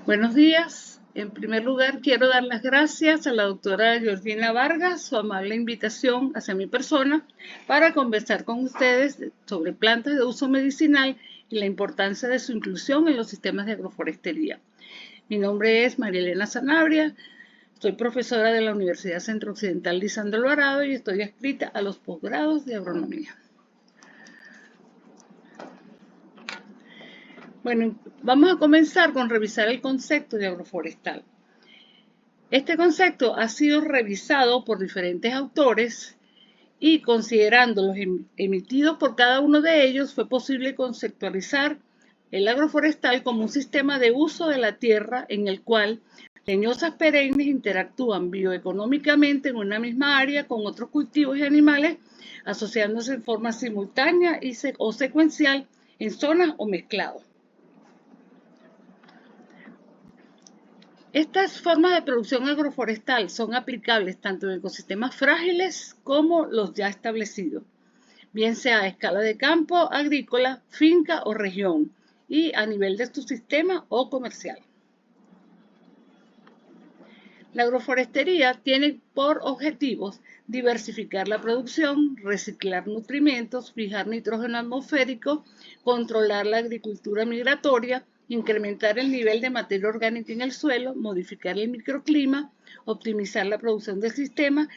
Buenos días. En primer lugar, quiero dar las gracias a la doctora Georgina Vargas, su amable invitación hacia mi persona para conversar con ustedes sobre plantas de uso medicinal y la importancia de su inclusión en los sistemas de agroforestería. Mi nombre es María Elena Sanabria, soy profesora de la Universidad Centro Occidental Lisandro Alvarado y estoy adscrita a los posgrados de agronomía. Bueno, vamos a comenzar con revisar el concepto de agroforestal. Este concepto ha sido revisado por diferentes autores y considerando los emitidos por cada uno de ellos, fue posible conceptualizar el agroforestal como un sistema de uso de la tierra en el cual leñosas perennes interactúan bioeconómicamente en una misma área con otros cultivos y animales, asociándose en forma simultánea o secuencial en zonas o mezclados. Estas formas de producción agroforestal son aplicables tanto en ecosistemas frágiles como los ya establecidos, bien sea a escala de campo, agrícola, finca o región, y a nivel de su sistema o comercial. La agroforestería tiene por objetivos diversificar la producción, reciclar nutrimentos, fijar nitrógeno atmosférico, controlar la agricultura migratoria, incrementar el nivel de materia orgánica en el suelo, modificar el microclima, optimizar la producción del sistema,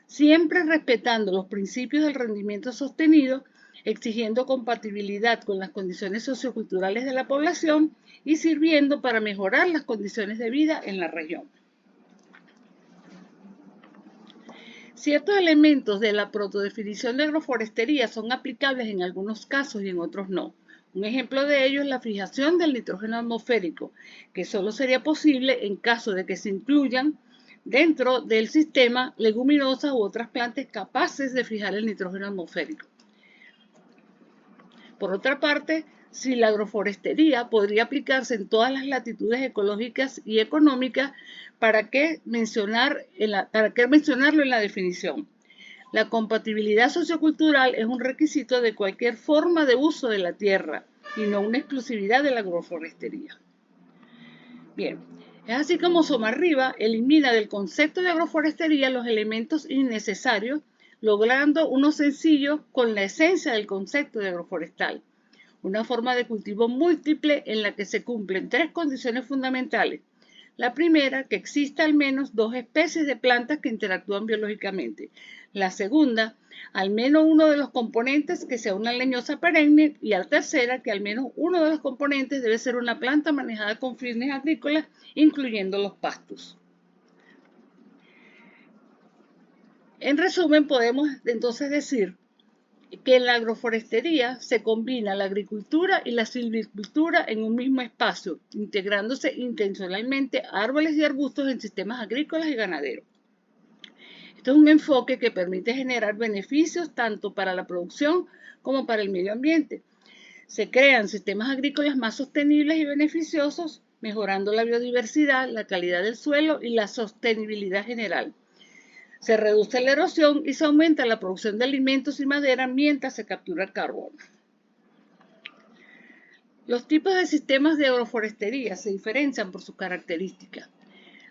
siempre respetando los principios del rendimiento sostenido, exigiendo compatibilidad con las condiciones socioculturales de la población y sirviendo para mejorar las condiciones de vida en la región. Ciertos elementos de la protodefinición de agroforestería son aplicables en algunos casos y en otros no. Un ejemplo de ello es la fijación del nitrógeno atmosférico, que solo sería posible en caso de que se incluyan dentro del sistema leguminosas u otras plantas capaces de fijar el nitrógeno atmosférico. Por otra parte, si la agroforestería podría aplicarse en todas las latitudes ecológicas y económicas, ¿para qué mencionarlo en la definición? La compatibilidad sociocultural es un requisito de cualquier forma de uso de la tierra y no una exclusividad de la agroforestería. Bien, es así como Somarriba elimina del concepto de agroforestería los elementos innecesarios, logrando uno sencillo con la esencia del concepto de agroforestal. Una forma de cultivo múltiple en la que se cumplen tres condiciones fundamentales. La primera, que exista al menos dos especies de plantas que interactúan biológicamente. La segunda, al menos uno de los componentes que sea una leñosa perenne. Y la tercera, que al menos uno de los componentes debe ser una planta manejada con fines agrícolas, incluyendo los pastos. En resumen, podemos entonces decir que en la agroforestería se combina la agricultura y la silvicultura en un mismo espacio, integrándose intencionalmente árboles y arbustos en sistemas agrícolas y ganaderos. Este es un enfoque que permite generar beneficios tanto para la producción como para el medio ambiente. Se crean sistemas agrícolas más sostenibles y beneficiosos, mejorando la biodiversidad, la calidad del suelo y la sostenibilidad general. Se reduce la erosión y se aumenta la producción de alimentos y madera mientras se captura el carbono. Los tipos de sistemas de agroforestería se diferencian por sus características.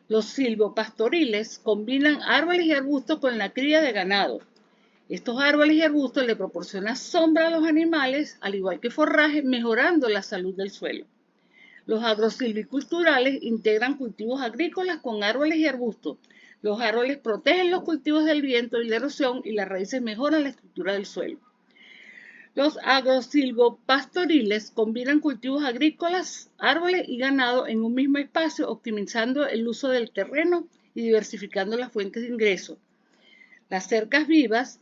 Los silvopastoriles combinan árboles y arbustos con la cría de ganado. Estos árboles y arbustos le proporcionan sombra a los animales, al igual que forraje, mejorando la salud del suelo. Los agrosilviculturales integran cultivos agrícolas con árboles y arbustos. Los árboles protegen los cultivos del viento y la erosión y las raíces mejoran la estructura del suelo. Los agrosilvopastoriles combinan cultivos agrícolas, árboles y ganado en un mismo espacio, optimizando el uso del terreno y diversificando las fuentes de ingreso. Las cercas vivas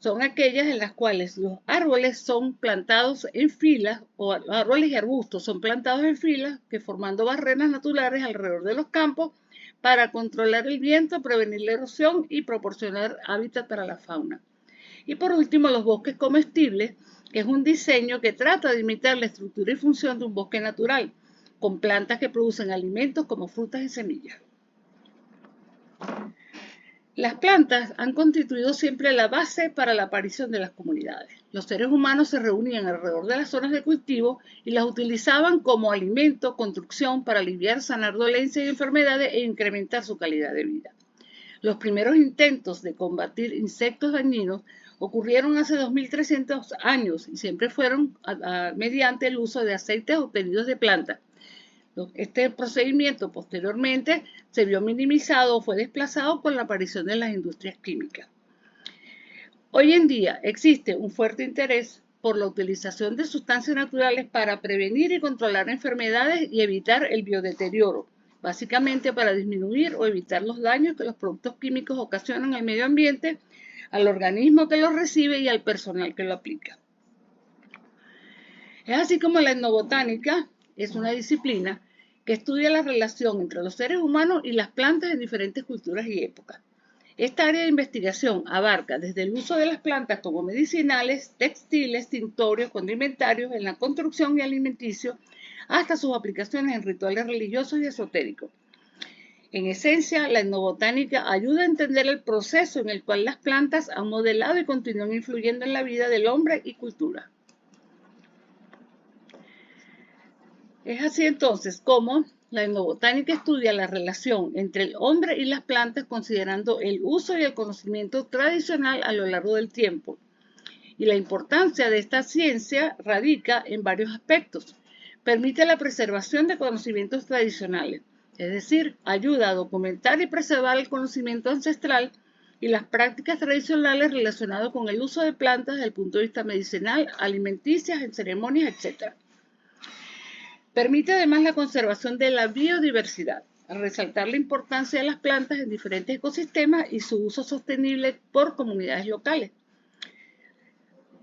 son aquellas en las cuales los árboles son plantados en filas, o árboles y arbustos son plantados en filas, que formando barreras naturales alrededor de los campos para controlar el viento, prevenir la erosión y proporcionar hábitat para la fauna. Y por último, los bosques comestibles, que es un diseño que trata de imitar la estructura y función de un bosque natural, con plantas que producen alimentos como frutas y semillas. Las plantas han constituido siempre la base para la aparición de las comunidades. Los seres humanos se reunían alrededor de las zonas de cultivo y las utilizaban como alimento, construcción, para aliviar, sanar dolencias y enfermedades e incrementar su calidad de vida. Los primeros intentos de combatir insectos dañinos ocurrieron hace 2300 años y siempre fueron mediante el uso de aceites obtenidos de plantas. Este procedimiento posteriormente se vio minimizado o fue desplazado con la aparición de las industrias químicas. Hoy en día existe un fuerte interés por la utilización de sustancias naturales para prevenir y controlar enfermedades y evitar el biodeterioro, básicamente para disminuir o evitar los daños que los productos químicos ocasionan al medio ambiente, al organismo que los recibe y al personal que lo aplica. Es así como la etnobotánica es una disciplina que estudia la relación entre los seres humanos y las plantas en diferentes culturas y épocas. Esta área de investigación abarca desde el uso de las plantas como medicinales, textiles, tintorios, condimentarios, en la construcción y alimenticio, hasta sus aplicaciones en rituales religiosos y esotéricos. En esencia, la etnobotánica ayuda a entender el proceso en el cual las plantas han modelado y continúan influyendo en la vida del hombre y cultura. Es así entonces como la etnobotánica estudia la relación entre el hombre y las plantas considerando el uso y el conocimiento tradicional a lo largo del tiempo. Y la importancia de esta ciencia radica en varios aspectos. Permite la preservación de conocimientos tradicionales, es decir, ayuda a documentar y preservar el conocimiento ancestral y las prácticas tradicionales relacionadas con el uso de plantas desde el punto de vista medicinal, alimenticias, en ceremonias, etc. Permite además la conservación de la biodiversidad, al resaltar la importancia de las plantas en diferentes ecosistemas y su uso sostenible por comunidades locales.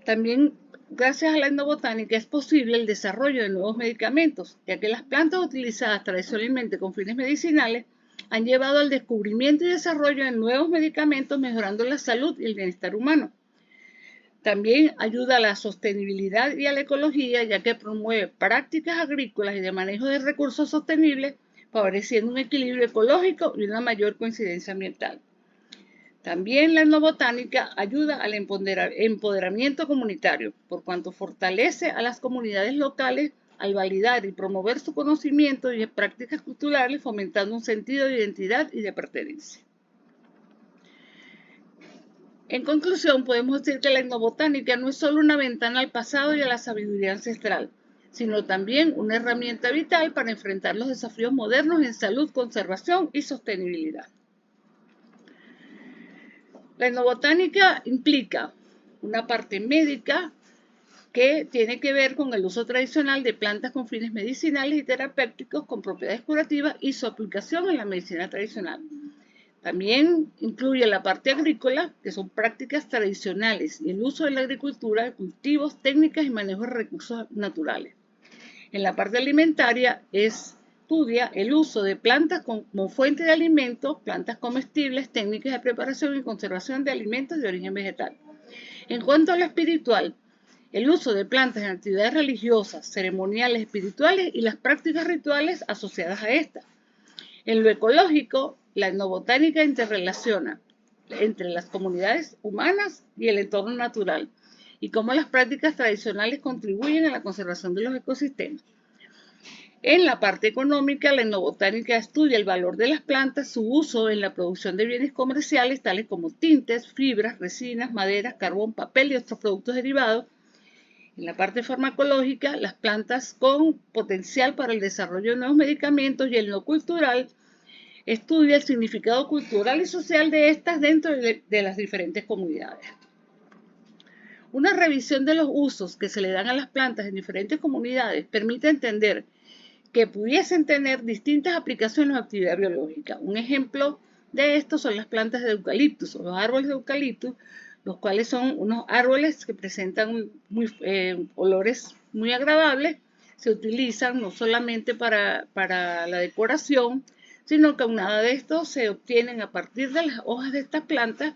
También, gracias a la etnobotánica, es posible el desarrollo de nuevos medicamentos, ya que las plantas utilizadas tradicionalmente con fines medicinales han llevado al descubrimiento y desarrollo de nuevos medicamentos, mejorando la salud y el bienestar humano. También ayuda a la sostenibilidad y a la ecología, ya que promueve prácticas agrícolas y de manejo de recursos sostenibles, favoreciendo un equilibrio ecológico y una mayor coincidencia ambiental. También la etnobotánica ayuda al empoderamiento comunitario, por cuanto fortalece a las comunidades locales al validar y promover su conocimiento y prácticas culturales, fomentando un sentido de identidad y de pertenencia. En conclusión, podemos decir que la etnobotánica no es solo una ventana al pasado y a la sabiduría ancestral, sino también una herramienta vital para enfrentar los desafíos modernos en salud, conservación y sostenibilidad. La etnobotánica implica una parte médica que tiene que ver con el uso tradicional de plantas con fines medicinales y terapéuticos con propiedades curativas y su aplicación en la medicina tradicional. También incluye la parte agrícola, que son prácticas tradicionales y el uso de la agricultura de cultivos, técnicas y manejo de recursos naturales. En la parte alimentaria estudia el uso de plantas como fuente de alimentos, plantas comestibles, técnicas de preparación y conservación de alimentos de origen vegetal. En cuanto a lo espiritual, el uso de plantas en actividades religiosas, ceremoniales, espirituales y las prácticas rituales asociadas a estas. En lo ecológico, la etnobotánica interrelaciona entre las comunidades humanas y el entorno natural y cómo las prácticas tradicionales contribuyen a la conservación de los ecosistemas. En la parte económica, la etnobotánica estudia el valor de las plantas, su uso en la producción de bienes comerciales tales como tintes, fibras, resinas, maderas, carbón, papel y otros productos derivados. En la parte farmacológica, las plantas con potencial para el desarrollo de nuevos medicamentos, y en lo cultural, estudia el significado cultural y social de estas dentro de las diferentes comunidades. Una revisión de los usos que se le dan a las plantas en diferentes comunidades permite entender que pudiesen tener distintas aplicaciones o actividad biológica. Un ejemplo de esto son las plantas de eucaliptus o los árboles de eucaliptus, los cuales son unos árboles que presentan olores muy agradables. Se utilizan no solamente para la decoración, sino que aunado de esto se obtienen a partir de las hojas de estas plantas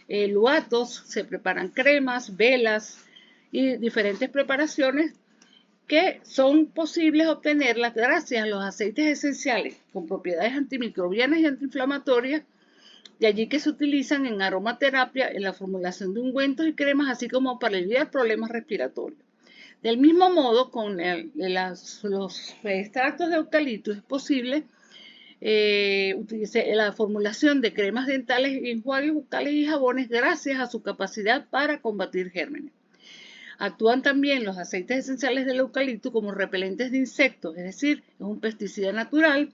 luatos, se preparan cremas, velas y diferentes preparaciones que son posibles obtenerlas gracias a los aceites esenciales con propiedades antimicrobianas y antiinflamatorias De allí que se utilizan en aromaterapia, en la formulación de ungüentos y cremas, así como para aliviar problemas respiratorios. Del mismo modo, con los extractos de eucalipto es posible la formulación de cremas dentales, enjuagues bucales y jabones gracias a su capacidad para combatir gérmenes. Actúan también los aceites esenciales del eucalipto como repelentes de insectos, es decir, es un pesticida natural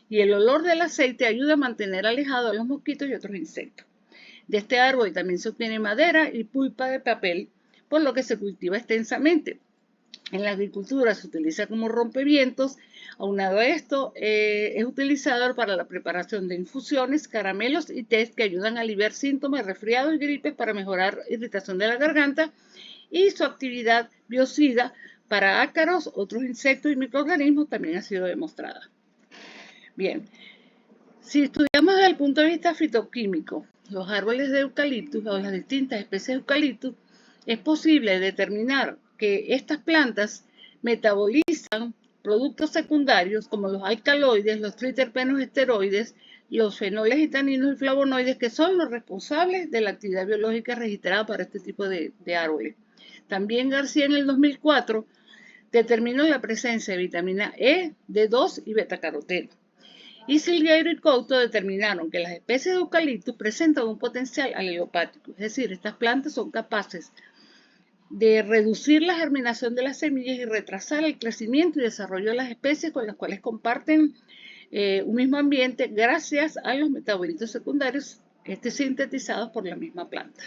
y el olor del aceite ayuda a mantener alejados a los mosquitos y otros insectos. De este árbol también se obtiene madera y pulpa de papel, por lo que se cultiva extensamente. En la agricultura se utiliza como rompevientos. Aunado a esto, es utilizado para la preparación de infusiones, caramelos y tés que ayudan a aliviar síntomas de resfriado y gripe para mejorar irritación de la garganta, y su actividad biocida para ácaros, otros insectos y microorganismos también ha sido demostrada. Bien, si estudiamos desde el punto de vista fitoquímico los árboles de eucaliptus o las distintas especies de eucaliptus, es posible determinar que estas plantas metabolizan productos secundarios como los alcaloides, los triterpenos esteroides, los fenoles y taninos y flavonoides, que son los responsables de la actividad biológica registrada para este tipo de árboles. También García en el 2004 determinó la presencia de vitamina E, D2 y betacaroteno. Y Silgueiro y Couto determinaron que las especies de eucaliptus presentan un potencial alelopático, es decir, estas plantas son capaces de reducir la germinación de las semillas y retrasar el crecimiento y desarrollo de las especies con las cuales comparten un mismo ambiente gracias a los metabolitos secundarios sintetizados por la misma planta.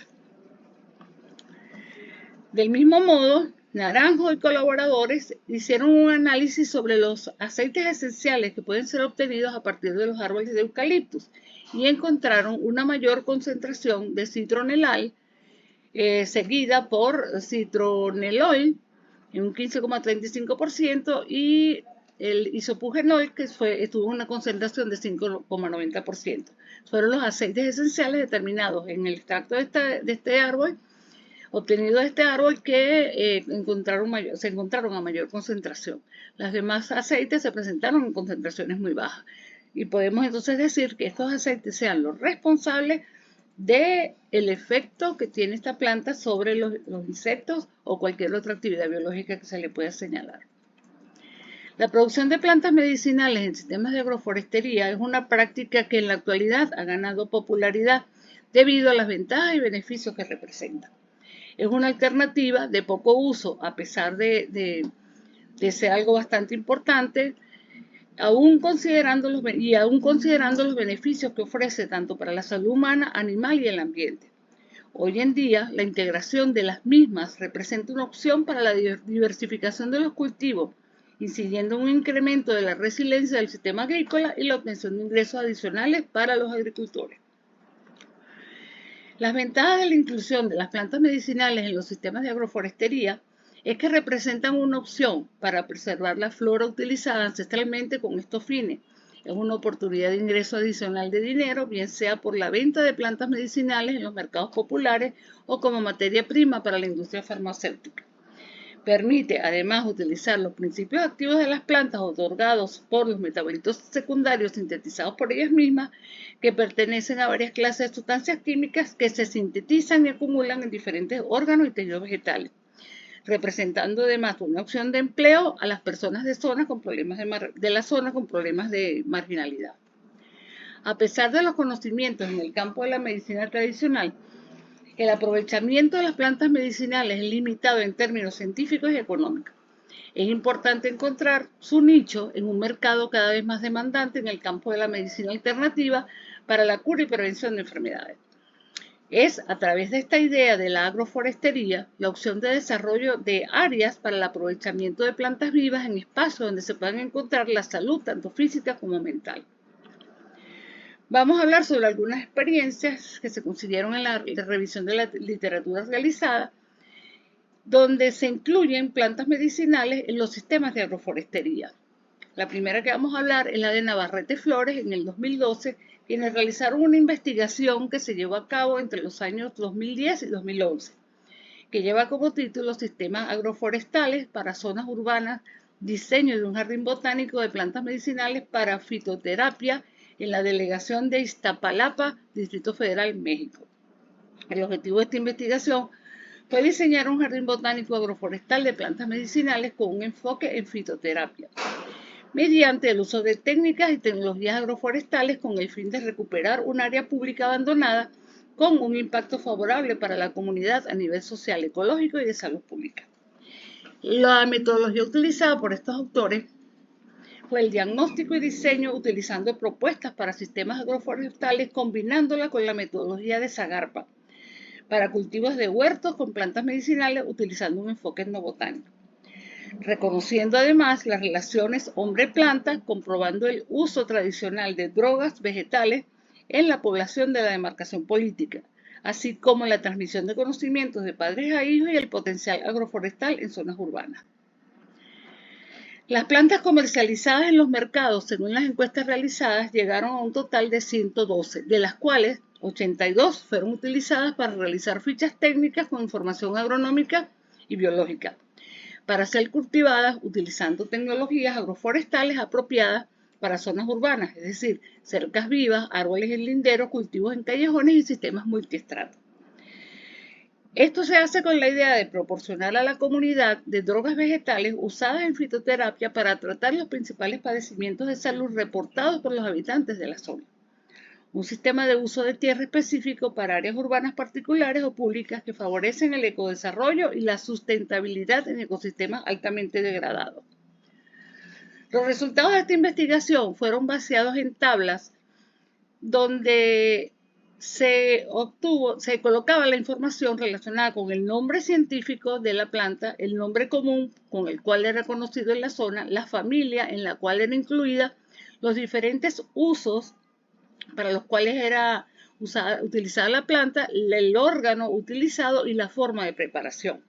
Del mismo modo, Naranjo y colaboradores hicieron un análisis sobre los aceites esenciales que pueden ser obtenidos a partir de los árboles de eucaliptus y encontraron una mayor concentración de citronelal seguida por citronelol en un 15,35% y el isopugenol que tuvo una concentración de 5,90%. Fueron los aceites esenciales determinados en el extracto de este árbol, obtenido de este árbol, que se encontraron a mayor concentración. Los demás aceites se presentaron en concentraciones muy bajas. Y podemos entonces decir que estos aceites sean los responsables del efecto que tiene esta planta sobre los insectos o cualquier otra actividad biológica que se le pueda señalar. La producción de plantas medicinales en sistemas de agroforestería es una práctica que en la actualidad ha ganado popularidad debido a las ventajas y beneficios que representa. Es una alternativa de poco uso, a pesar de ser algo bastante importante, aún considerando los beneficios que ofrece tanto para la salud humana, animal y el ambiente. Hoy en día, la integración de las mismas representa una opción para la diversificación de los cultivos, incidiendo en un incremento de la resiliencia del sistema agrícola y la obtención de ingresos adicionales para los agricultores. Las ventajas de la inclusión de las plantas medicinales en los sistemas de agroforestería es que representan una opción para preservar la flora utilizada ancestralmente con estos fines. Es una oportunidad de ingreso adicional de dinero, bien sea por la venta de plantas medicinales en los mercados populares o como materia prima para la industria farmacéutica. Permite además utilizar los principios activos de las plantas otorgados por los metabolitos secundarios sintetizados por ellas mismas, que pertenecen a varias clases de sustancias químicas que se sintetizan y acumulan en diferentes órganos y tejidos vegetales, representando además una opción de empleo a las personas de la zona con problemas de marginalidad. A pesar de los conocimientos en el campo de la medicina tradicional, el aprovechamiento de las plantas medicinales es limitado en términos científicos y económicos. Es importante encontrar su nicho en un mercado cada vez más demandante en el campo de la medicina alternativa para la cura y prevención de enfermedades. Es a través de esta idea de la agroforestería la opción de desarrollo de áreas para el aprovechamiento de plantas vivas en espacios donde se puedan encontrar la salud tanto física como mental. Vamos a hablar sobre algunas experiencias que se consiguieron en la revisión de la literatura realizada, donde se incluyen plantas medicinales en los sistemas de agroforestería. La primera que vamos a hablar es la de Navarrete Flores en el 2012, quienes realizaron una investigación que se llevó a cabo entre los años 2010 y 2011, que lleva como título Sistemas agroforestales para zonas urbanas, diseño de un jardín botánico de plantas medicinales para fitoterapia en la delegación de Iztapalapa, Distrito Federal, México. El objetivo de esta investigación fue diseñar un jardín botánico agroforestal de plantas medicinales con un enfoque en fitoterapia, mediante el uso de técnicas y tecnologías agroforestales con el fin de recuperar un área pública abandonada con un impacto favorable para la comunidad a nivel social, ecológico y de salud pública. La metodología utilizada por estos autores fue el diagnóstico y diseño utilizando propuestas para sistemas agroforestales combinándola con la metodología de Zagarpa para cultivos de huertos con plantas medicinales utilizando un enfoque etnobotánico, reconociendo además las relaciones hombre-planta, comprobando el uso tradicional de drogas vegetales en la población de la demarcación política, así como la transmisión de conocimientos de padres a hijos y el potencial agroforestal en zonas urbanas. Las plantas comercializadas en los mercados, según las encuestas realizadas, llegaron a un total de 112, de las cuales 82 fueron utilizadas para realizar fichas técnicas con información agronómica y biológica, para ser cultivadas utilizando tecnologías agroforestales apropiadas para zonas urbanas, es decir, cercas vivas, árboles en linderos, cultivos en callejones y sistemas multiestratos. Esto se hace con la idea de proporcionar a la comunidad de drogas vegetales usadas en fitoterapia para tratar los principales padecimientos de salud reportados por los habitantes de la zona. Un sistema de uso de tierra específico para áreas urbanas particulares o públicas que favorecen el ecodesarrollo y la sustentabilidad en ecosistemas altamente degradados. Los resultados de esta investigación fueron basados en tablas donde se colocaba la información relacionada con el nombre científico de la planta, el nombre común con el cual era conocido en la zona, la familia en la cual era incluida, los diferentes usos para los cuales era utilizada la planta, el órgano utilizado y la forma de preparación.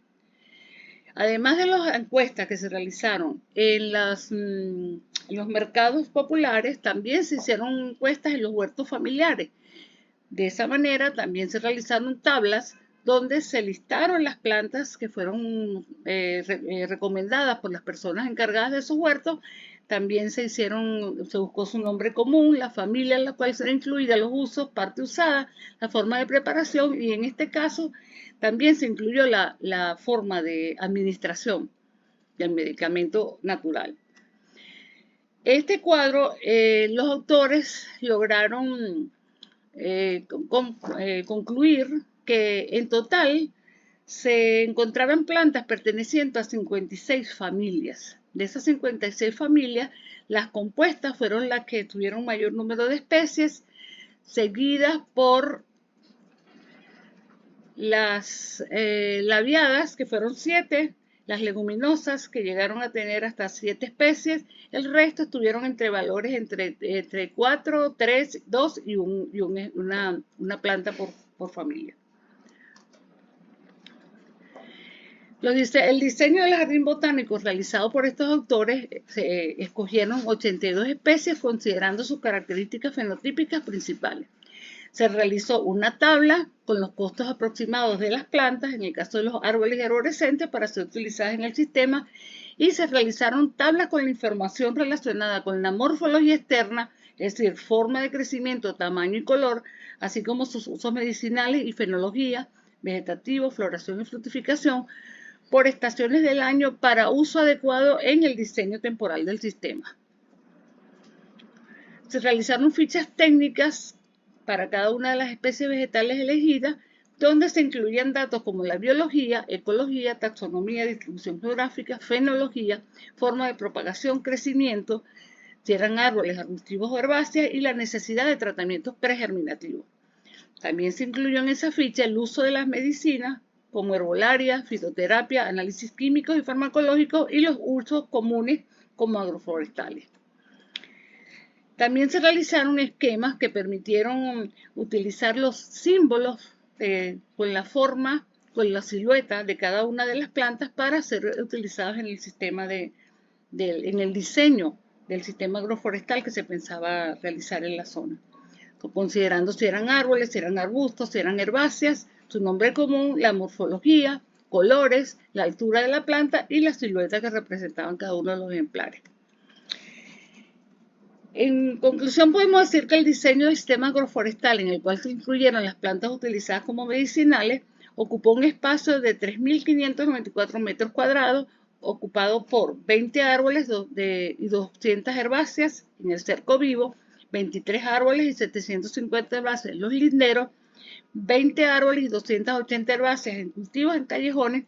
Además de las encuestas que se realizaron en los mercados populares, también se hicieron encuestas en los huertos familiares. De esa manera también se realizaron tablas donde se listaron las plantas que fueron recomendadas por las personas encargadas de esos huertos. También se buscó su nombre común, la familia en la cual será incluida, los usos, parte usada, la forma de preparación y en este caso también se incluyó la forma de administración del medicamento natural. Este cuadro, los autores lograron concluir que en total se encontraban plantas pertenecientes a 56 familias. De esas 56 familias, las compuestas fueron las que tuvieron mayor número de especies, seguidas por las labiadas, que fueron 7, las leguminosas, que llegaron a tener hasta 7 especies, el resto estuvieron entre valores entre 4, 3, 2 y una planta por familia. El diseño del jardín botánico realizado por estos autores se escogieron 82 especies considerando sus características fenotípicas principales. Se realizó una tabla con los costos aproximados de las plantas, en el caso de los árboles y arborescentes, para ser utilizadas en el sistema, y se realizaron tablas con la información relacionada con la morfología externa, es decir, forma de crecimiento, tamaño y color, así como sus usos medicinales y fenología, vegetativo, floración y fructificación, por estaciones del año para uso adecuado en el diseño temporal del sistema. Se realizaron fichas técnicas para cada una de las especies vegetales elegidas, donde se incluían datos como la biología, ecología, taxonomía, distribución geográfica, fenología, forma de propagación, crecimiento, si eran árboles, arbustivos o herbáceas, y la necesidad de tratamientos pregerminativos. También se incluyó en esa ficha el uso de las medicinas, como herbolaria, fitoterapia, análisis químicos y farmacológicos y los usos comunes como agroforestales. También se realizaron esquemas que permitieron utilizar los símbolos con la forma, con la silueta de cada una de las plantas para ser utilizados en el sistema en el diseño del sistema agroforestal que se pensaba realizar en la zona, considerando si eran árboles, si eran arbustos, si eran herbáceas, su nombre común, la morfología, colores, la altura de la planta y la silueta que representaban cada uno de los ejemplares. En conclusión, podemos decir que el diseño del sistema agroforestal, en el cual se incluyeron las plantas utilizadas como medicinales, ocupó un espacio de 3.594 metros cuadrados, ocupado por 20 árboles y 200 herbáceas en el cerco vivo, 23 árboles y 750 herbáceas en los linderos, 20 árboles y 280 herbáceas en cultivos en callejones,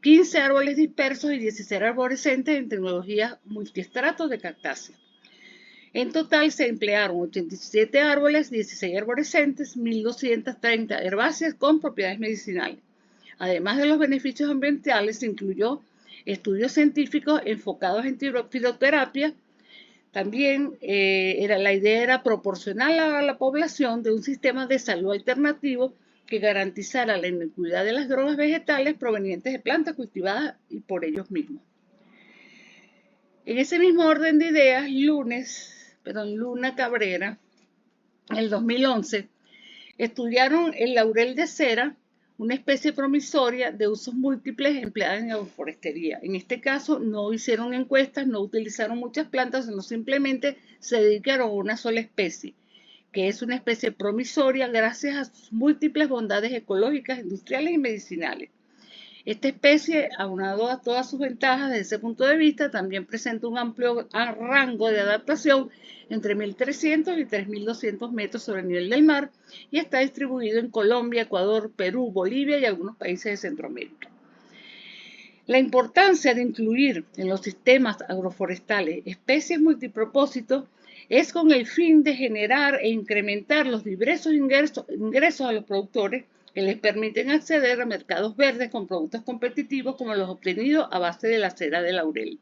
15 árboles dispersos y 16 arborescentes en tecnologías multiestratos de cactáceas. En total se emplearon 87 árboles, 16 arborescentes, 1.230 herbáceas con propiedades medicinales. Además de los beneficios ambientales, se incluyó estudios científicos enfocados en fitoterapia. También la idea era proporcionar a la población de un sistema de salud alternativo que garantizara la inocuidad de las drogas vegetales provenientes de plantas cultivadas y por ellos mismos. En ese mismo orden de ideas, Luna Cabrera, en el 2011, estudiaron el laurel de cera, una especie promisoria de usos múltiples empleada en agroforestería. En este caso no hicieron encuestas, no utilizaron muchas plantas, sino simplemente se dedicaron a una sola especie, que es una especie promisoria gracias a sus múltiples bondades ecológicas, industriales y medicinales. Esta especie, aunado a todas sus ventajas desde ese punto de vista, también presenta un amplio rango de adaptación entre 1.300 y 3.200 metros sobre el nivel del mar y está distribuido en Colombia, Ecuador, Perú, Bolivia y algunos países de Centroamérica. La importancia de incluir en los sistemas agroforestales especies multipropósitos es con el fin de generar e incrementar los diversos ingresos a los productores que les permiten acceder a mercados verdes con productos competitivos como los obtenidos a base de la cera de laurel.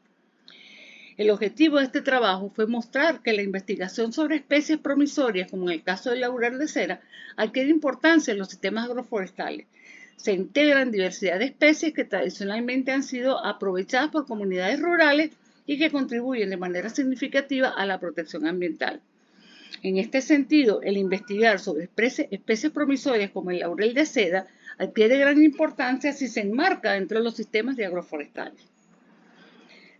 El objetivo de este trabajo fue mostrar que la investigación sobre especies promisorias, como en el caso del laurel de cera, adquiere importancia en los sistemas agroforestales. Se integran diversidad de especies que tradicionalmente han sido aprovechadas por comunidades rurales y que contribuyen de manera significativa a la protección ambiental. En este sentido, el investigar sobre especies promisorias como el laurel de seda adquiere gran importancia si se enmarca dentro de los sistemas de agroforestales.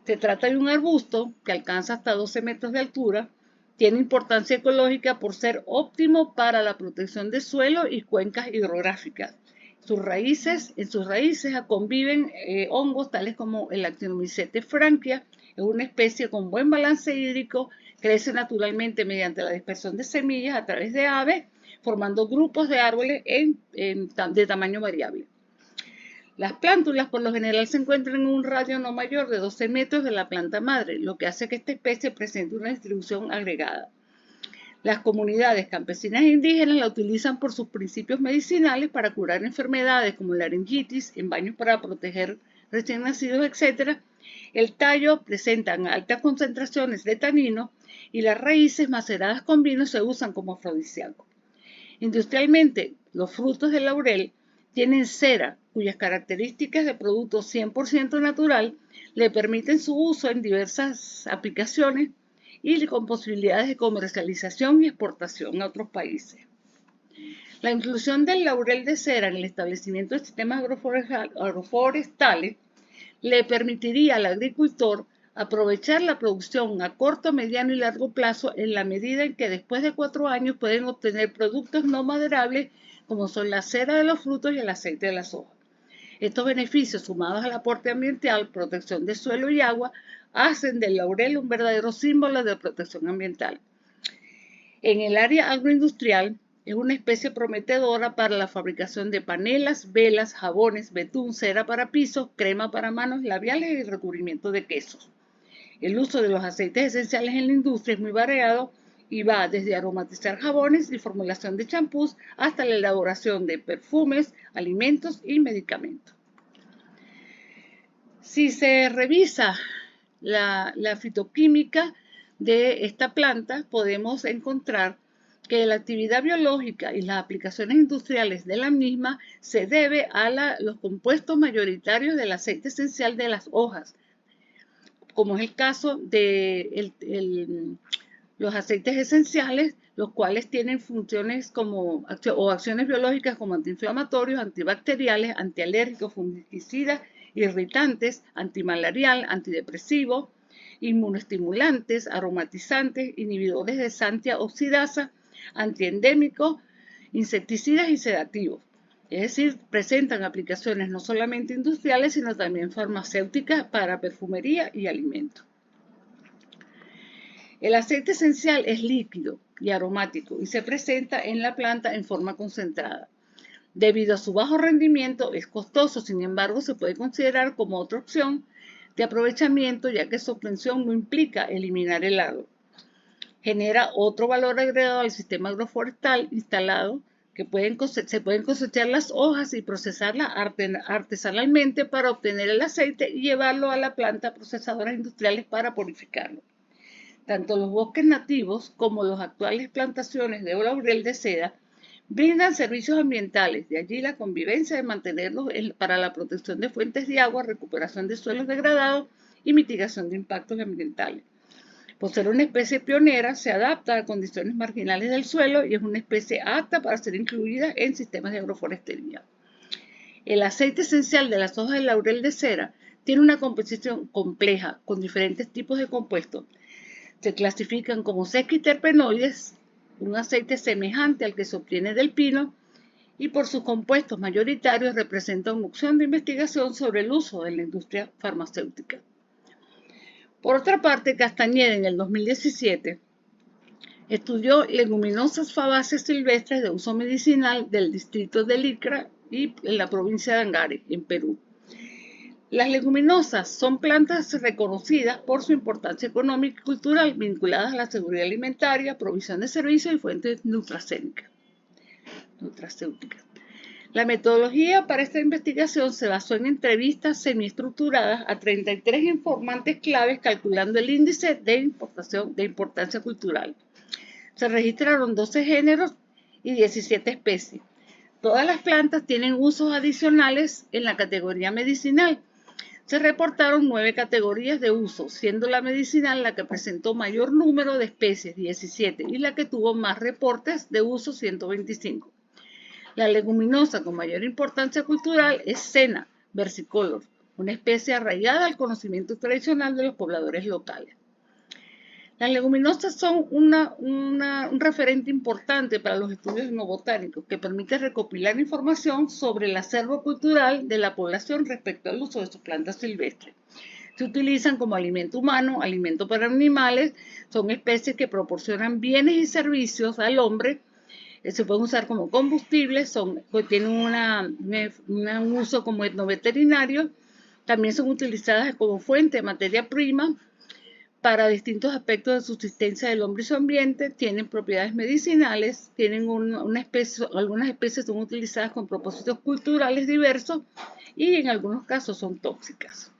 Se trata de un arbusto que alcanza hasta 12 metros de altura, tiene importancia ecológica por ser óptimo para la protección de suelo y cuencas hidrográficas. En sus raíces conviven hongos tales como el Actinomycetes franquia, es una especie con buen balance hídrico, crece naturalmente mediante la dispersión de semillas a través de aves, formando grupos de árboles de tamaño variable. Las plántulas por lo general se encuentran en un radio no mayor de 12 metros de la planta madre, lo que hace que esta especie presente una distribución agregada. Las comunidades campesinas e indígenas la utilizan por sus principios medicinales para curar enfermedades como laringitis, en baños para proteger recién nacidos, etc. El tallo presenta altas concentraciones de tanino y las raíces maceradas con vino se usan como afrodisíaco. Industrialmente, los frutos del laurel tienen cera, cuyas características de producto 100% natural le permiten su uso en diversas aplicaciones y con posibilidades de comercialización y exportación a otros países. La inclusión del laurel de cera en el establecimiento de sistemas agroforestales le permitiría al agricultor aprovechar la producción a corto, mediano y largo plazo en la medida en que después de 4 años pueden obtener productos no maderables como son la cera de los frutos y el aceite de las hojas. Estos beneficios, sumados al aporte ambiental, protección de suelo y agua, hacen del laurel un verdadero símbolo de protección ambiental. En el área agroindustrial, es una especie prometedora para la fabricación de panelas, velas, jabones, betún, cera para pisos, crema para manos, labiales y recubrimiento de quesos. El uso de los aceites esenciales en la industria es muy variado y va desde aromatizar jabones y formulación de champús hasta la elaboración de perfumes, alimentos y medicamentos. Si se revisa la fitoquímica de esta planta, podemos encontrar que la actividad biológica y las aplicaciones industriales de la misma se debe a los compuestos mayoritarios del aceite esencial de las hojas, como es el caso de los aceites esenciales, los cuales tienen funciones o acciones biológicas como antiinflamatorios, antibacteriales, antialérgicos, fungicidas, irritantes, antimalarial, antidepresivo, inmunoestimulantes, aromatizantes, inhibidores de Santia oxidasa, antiendémicos, insecticidas y sedativos. Es decir, presentan aplicaciones no solamente industriales, sino también farmacéuticas para perfumería y alimentos. El aceite esencial es líquido y aromático y se presenta en la planta en forma concentrada. Debido a su bajo rendimiento, es costoso, sin embargo, se puede considerar como otra opción de aprovechamiento, ya que su obtención no implica eliminar el árbol. Genera otro valor agregado al sistema agroforestal instalado, que se pueden cosechar las hojas y procesarlas artesanalmente para obtener el aceite y llevarlo a la planta procesadoras industriales para purificarlo. Tanto los bosques nativos como las actuales plantaciones de laurel de seda brindan servicios ambientales, de allí la convivencia de mantenerlos para la protección de fuentes de agua, recuperación de suelos degradados y mitigación de impactos ambientales. Por ser una especie pionera, se adapta a condiciones marginales del suelo y es una especie apta para ser incluida en sistemas de agroforestería. El aceite esencial de las hojas de laurel de cera tiene una composición compleja con diferentes tipos de compuestos. Se clasifican como sesquiterpenoides, un aceite semejante al que se obtiene del pino, y por sus compuestos mayoritarios representa una opción de investigación sobre el uso en la industria farmacéutica. Por otra parte, Castañeda en el 2017 estudió leguminosas fabáceas silvestres de uso medicinal del distrito de Licra y en la provincia de Angares, en Perú. Las leguminosas son plantas reconocidas por su importancia económica y cultural vinculadas a la seguridad alimentaria, provisión de servicios y fuentes nutracéuticas. La metodología para esta investigación se basó en entrevistas semiestructuradas a 33 informantes claves calculando el índice de importancia cultural. Se registraron 12 géneros y 17 especies. Todas las plantas tienen usos adicionales en la categoría medicinal. Se reportaron 9 categorías de uso, siendo la medicinal la que presentó mayor número de especies, 17, y la que tuvo más reportes de uso, 125. La leguminosa con mayor importancia cultural es Senna versicolor, una especie arraigada al conocimiento tradicional de los pobladores locales. Las leguminosas son un referente importante para los estudios etnobotánicos que permite recopilar información sobre el acervo cultural de la población respecto al uso de sus plantas silvestres. Se utilizan como alimento humano, alimento para animales, son especies que proporcionan bienes y servicios al hombre, se pueden usar como combustibles, tienen un uso como etnoveterinario, también son utilizadas como fuente de materia prima para distintos aspectos de subsistencia del hombre y su ambiente, tienen propiedades medicinales, algunas especies son utilizadas con propósitos culturales diversos y en algunos casos son tóxicas.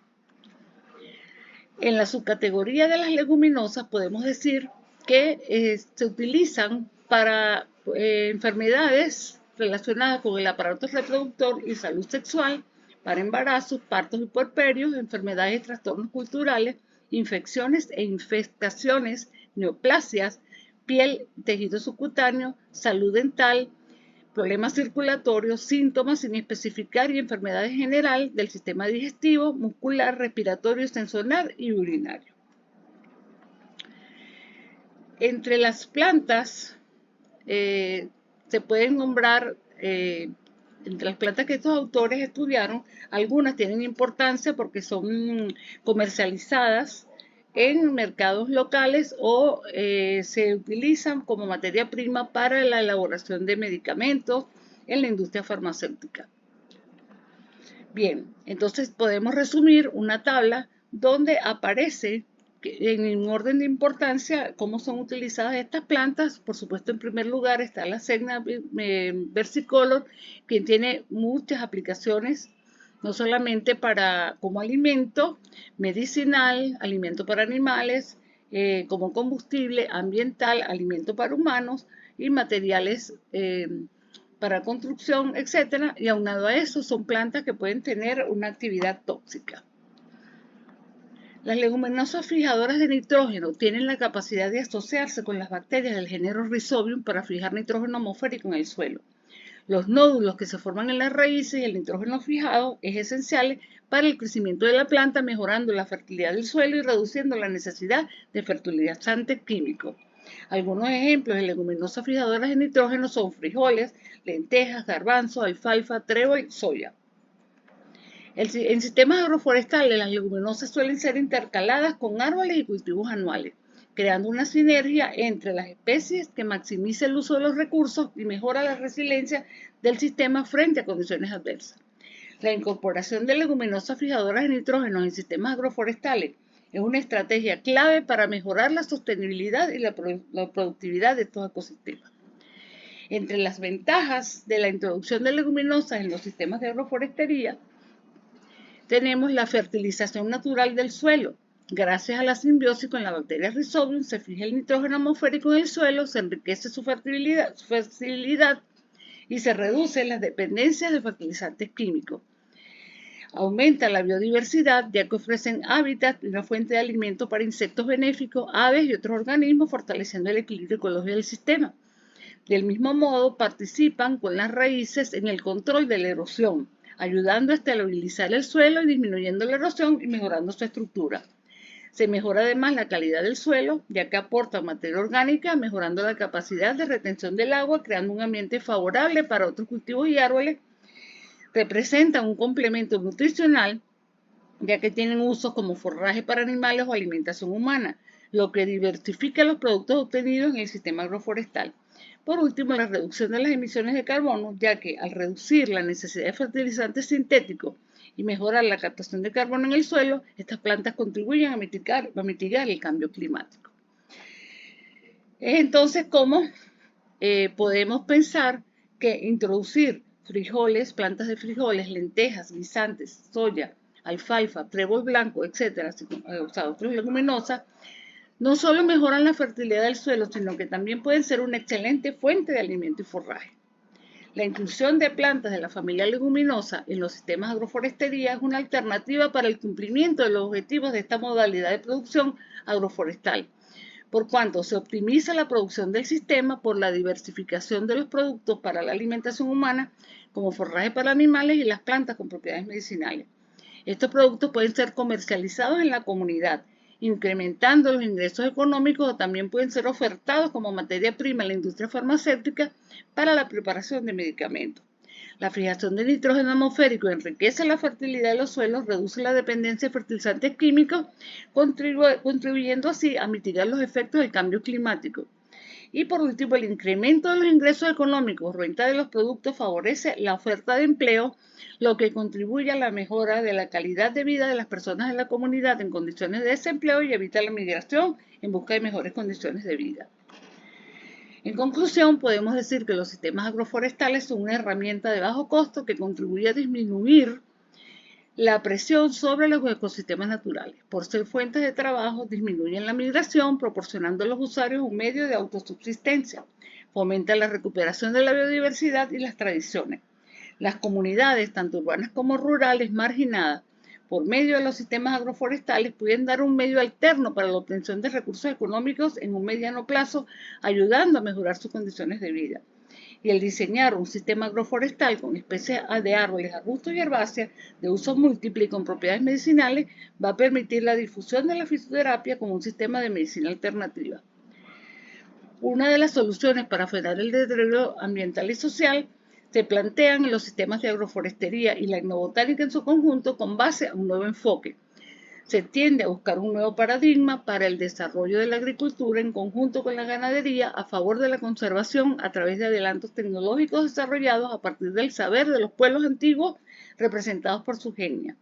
En la subcategoría de las leguminosas podemos decir que se utilizan para enfermedades relacionadas con el aparato reproductor y salud sexual, para embarazos, partos y puerperios, enfermedades y trastornos culturales, infecciones e infestaciones, neoplasias, piel, tejido subcutáneo, salud dental, problemas circulatorios, síntomas sin especificar y enfermedades general del sistema digestivo, muscular, respiratorio, sensorial y urinario. Entre las plantas se pueden nombrar, entre las plantas que estos autores estudiaron, algunas tienen importancia porque son comercializadas en mercados locales o se utilizan como materia prima para la elaboración de medicamentos en la industria farmacéutica. Bien, entonces podemos resumir una tabla donde aparece en un orden de importancia cómo son utilizadas estas plantas. Por supuesto, en primer lugar está la Senna versicolor, que tiene muchas aplicaciones, no solamente como alimento medicinal, alimento para animales, como combustible ambiental, alimento para humanos y materiales para construcción, etc. Y aunado a eso, son plantas que pueden tener una actividad tóxica. Las leguminosas fijadoras de nitrógeno tienen la capacidad de asociarse con las bacterias del género Rhizobium para fijar nitrógeno atmosférico en el suelo. Los nódulos que se forman en las raíces y el nitrógeno fijado es esencial para el crecimiento de la planta, mejorando la fertilidad del suelo y reduciendo la necesidad de fertilizantes químicos. Algunos ejemplos de leguminosas fijadoras de nitrógeno son frijoles, lentejas, garbanzos, alfalfa, trébol y soya. En sistemas agroforestales, las leguminosas suelen ser intercaladas con árboles y cultivos anuales, creando una sinergia entre las especies que maximiza el uso de los recursos y mejora la resiliencia del sistema frente a condiciones adversas. La incorporación de leguminosas fijadoras de nitrógeno en sistemas agroforestales es una estrategia clave para mejorar la sostenibilidad y la productividad de estos ecosistemas. Entre las ventajas de la introducción de leguminosas en los sistemas de agroforestería, tenemos la fertilización natural del suelo. Gracias a la simbiosis con la bacteria Rhizobium se fija el nitrógeno atmosférico en el suelo, se enriquece su fertilidad y se reduce las dependencias de fertilizantes químicos. Aumenta la biodiversidad ya que ofrecen hábitat y una fuente de alimento para insectos benéficos, aves y otros organismos, fortaleciendo el equilibrio ecológico del sistema. Del mismo modo, participan con las raíces en el control de la erosión, ayudando a estabilizar el suelo y disminuyendo la erosión y mejorando su estructura. Se mejora además la calidad del suelo, ya que aporta materia orgánica, mejorando la capacidad de retención del agua, creando un ambiente favorable para otros cultivos y árboles. Representan un complemento nutricional, ya que tienen usos como forraje para animales o alimentación humana, lo que diversifica los productos obtenidos en el sistema agroforestal. Por último, la reducción de las emisiones de carbono, ya que al reducir la necesidad de fertilizantes sintéticos y mejorar la captación de carbono en el suelo, estas plantas contribuyen a mitigar el cambio climático. Entonces, ¿cómo podemos pensar que introducir frijoles, plantas de frijoles, lentejas, guisantes, soya, alfalfa, trébol blanco, etcétera, o sea, otras leguminosas, no solo mejoran la fertilidad del suelo, sino que también pueden ser una excelente fuente de alimento y forraje? La inclusión de plantas de la familia leguminosa en los sistemas de agroforestería es una alternativa para el cumplimiento de los objetivos de esta modalidad de producción agroforestal, por cuanto se optimiza la producción del sistema por la diversificación de los productos para la alimentación humana, como forraje para animales y las plantas con propiedades medicinales. Estos productos pueden ser comercializados en la comunidad, incrementando los ingresos económicos, o también pueden ser ofertados como materia prima en la industria farmacéutica para la preparación de medicamentos. La fijación de nitrógeno atmosférico enriquece la fertilidad de los suelos, reduce la dependencia de fertilizantes químicos, contribuyendo así a mitigar los efectos del cambio climático. Y por último, el incremento de los ingresos económicos, renta de los productos, favorece la oferta de empleo, lo que contribuye a la mejora de la calidad de vida de las personas de la comunidad en condiciones de desempleo y evita la migración en busca de mejores condiciones de vida. En conclusión, podemos decir que los sistemas agroforestales son una herramienta de bajo costo que contribuye a disminuir la presión sobre los ecosistemas naturales. Por ser fuentes de trabajo, disminuyen la migración, proporcionando a los usuarios un medio de autosubsistencia. Fomentan la recuperación de la biodiversidad y las tradiciones. Las comunidades, tanto urbanas como rurales, marginadas por medio de los sistemas agroforestales, pueden dar un medio alterno para la obtención de recursos económicos en un mediano plazo, ayudando a mejorar sus condiciones de vida. Y el diseñar un sistema agroforestal con especies de árboles, arbustos y herbáceas de uso múltiple y con propiedades medicinales va a permitir la difusión de la fitoterapia como un sistema de medicina alternativa. Una de las soluciones para frenar el deterioro ambiental y social se plantean en los sistemas de agroforestería y la etnobotánica en su conjunto con base a un nuevo enfoque. Se tiende a buscar un nuevo paradigma para el desarrollo de la agricultura en conjunto con la ganadería a favor de la conservación a través de adelantos tecnológicos desarrollados a partir del saber de los pueblos antiguos representados por su genia.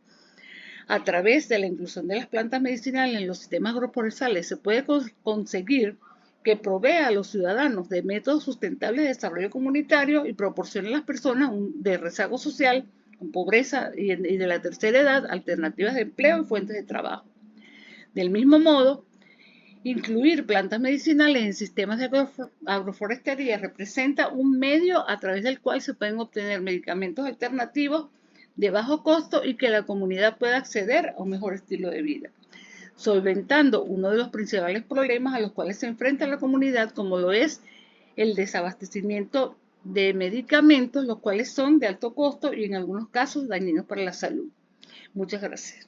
A través de la inclusión de las plantas medicinales en los sistemas agroforestales se puede conseguir que provea a los ciudadanos de métodos sustentables de desarrollo comunitario y proporcione a las personas de rezago social, con pobreza y de la tercera edad, alternativas de empleo y fuentes de trabajo. Del mismo modo, incluir plantas medicinales en sistemas de agroforestería representa un medio a través del cual se pueden obtener medicamentos alternativos de bajo costo y que la comunidad pueda acceder a un mejor estilo de vida, solventando uno de los principales problemas a los cuales se enfrenta la comunidad, como lo es el desabastecimiento de medicamentos, los cuales son de alto costo y en algunos casos dañinos para la salud. Muchas gracias.